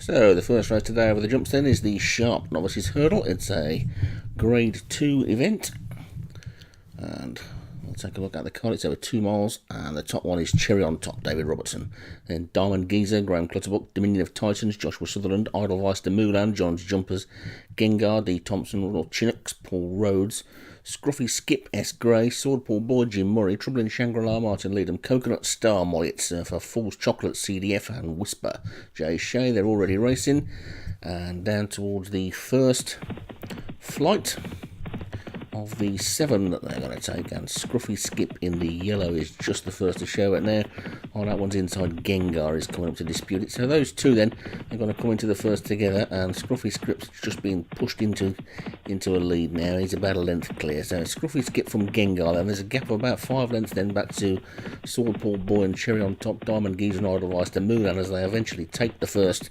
So the first race today over the jumps then is the Sharp Novices Hurdle. It's a Grade 2 event, and we'll take a look at the card. It's over 2 miles, and the top one is Cherry on Top, David Robertson. Then Diamond Geezer, Graham Clutterbuck, Dominion of Titans, Joshua Sutherland, Edelweiss de Moulin, John's Jumpers, Gengar, D. Thompson, Royal Chinooks, Paul Rhodes, Scruffy Skip, S. Gray, Swordpool Boy, Jim Murray, Trouble in Shangri-La, Martin Leadham, Coconut Star, Molliet Surfer, Fool's Chocolate, CDF, and Whisper, Jay Shea. They're already racing, and down towards the first flight of the 7 that they're going to take, and Scruffy Skip in the yellow is just the first to show it now. Oh, that one's inside. Gengar is coming up to dispute it. So those two then are going to come into the first together, and Scruffy Skip's just being pushed into a lead now. He's about a length clear. So Scruffy Skip from Gengar, and there's a gap of about 5 lengths then back to Swordpool Boy and Cherry on Top, Diamond Geezer and Edelweiss de Moulin as they eventually take the first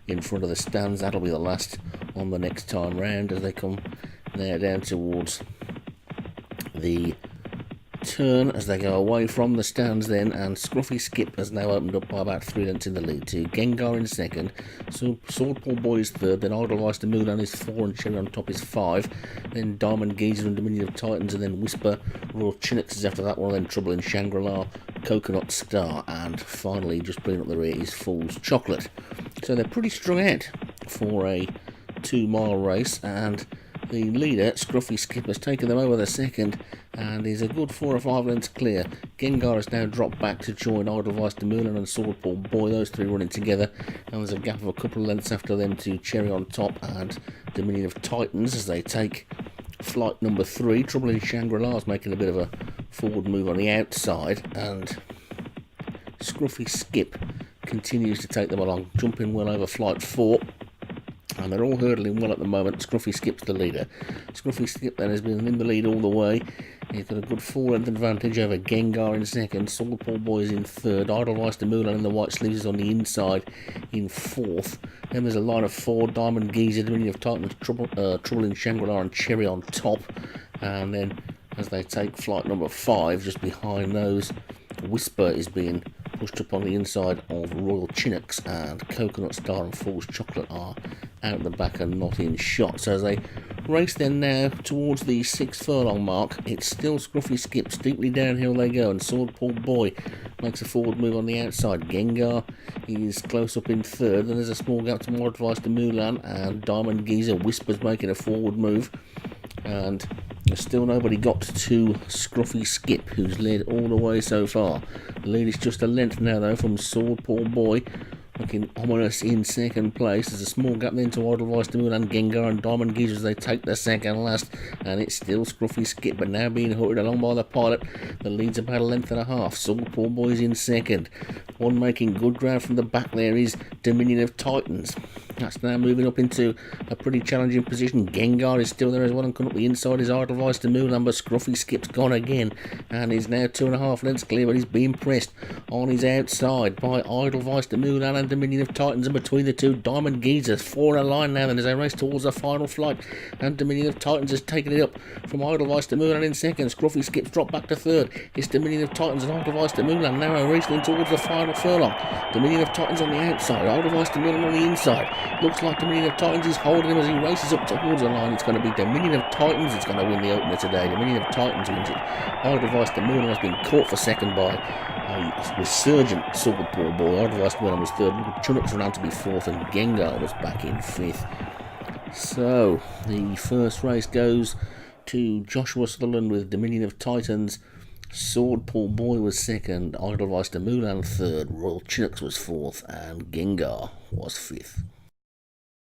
in front of the stands. That'll be the last on the next time round as they come now down towards the turn as they go away from the stands then, and Scruffy Skip has now opened up by about 3 lengths in the lead to Gengar in second, so Swordpool Boy is third, then Edelweiss de Moulin is 4 and Cherry on Top is 5, then Diamond Geezer and Dominion of Titans, and then Whisper, Royal Chinooks is after that one, then Trouble in Shangri-La, Coconut Star, and finally just bringing up the rear is Fool's Chocolate. So they're pretty strung out for a 2-mile race, and the leader, Scruffy Skip, has taken them over the second and is a good 4 or 5 lengths clear. Gengar has now dropped back to join Edelweiss de Moulin and Swordpool Boy, those three running together, and there's a gap of a couple of lengths after them to Cherry on Top and Dominion of Titans as they take flight number 3. Trouble in Shangri-La is making a bit of a forward move on the outside, and Scruffy Skip continues to take them along, jumping well over flight 4. And they're all hurdling well at the moment. Scruffy Skip's the leader. Scruffy Skip then has been in the lead all the way. He's got a good 4-length advantage over Gengar in second. Swordpool Boy is in third. Edelweiss de Moulin in the white sleeves is on the inside in fourth. Then there's a line of 4. Diamond Geezer, Dominion of Titans, Trouble in Shangri-La and Cherry on Top. And then as they take flight number 5, just behind those, Whisper is being pushed up on the inside of Royal Chinooks, and Coconut Star and Fool's Chocolate are out the back and not in shot. So as they race then now towards the 6 furlong mark, it's still Scruffy Skip, steeply downhill they go, and Swordpool Boy makes a forward move on the outside. Gengar is close up in third, then there's a small gap to Edelweiss de Moulin, and Diamond Geezer, Whisper's making a forward move, and there's still nobody got to Scruffy Skip, who's led all the way so far. The lead is just a length now though from Swordpool Boy, looking ominous in second place. There's a small gap then to Edelweiss de Moulin, Gengar and Diamond Geezer as they take the second last, and it's still Scruffy Skip, but now being hurried along by the pilot. The lead's about a length and a half. Swordpool Boy's in second. One making good ground from the back there is Dominion of Titans. That's now moving up into a pretty challenging position. Gengar is still there as well, and coming up the inside is Edelweiss de Moulin, but Scruffy Skip's gone again and is now 2.5 lengths clear, but he's being pressed on his outside by Edelweiss de Moulin and Dominion of Titans, and between the two, Diamond Geezer's 4 in a line now then as they race towards the final flight, and Dominion of Titans has taken it up from Edelweiss de Moulin in second. Scruffy Skip's dropped back to third. It's Dominion of Titans and Edelweiss de Moulin now racing towards the final furlong. Dominion of Titans on the outside, Edelweiss de Moulin on the inside. Looks like Dominion of Titans is holding him as he races up towards the line. It's going to be Dominion of Titans that's going to win the opener today. Dominion of Titans wins it. Edelweiss de Moulin has been caught for second by a resurgent Swordpool Boy. Edelweiss de Moulin was third. Chinooks ran to be fourth, and Gengar was back in fifth. So the first race goes to Joshua Sutherland with Dominion of Titans. Swordpool Boy was second. Edelweiss de Moulin third. Royal Chinooks was fourth, and Gengar was fifth.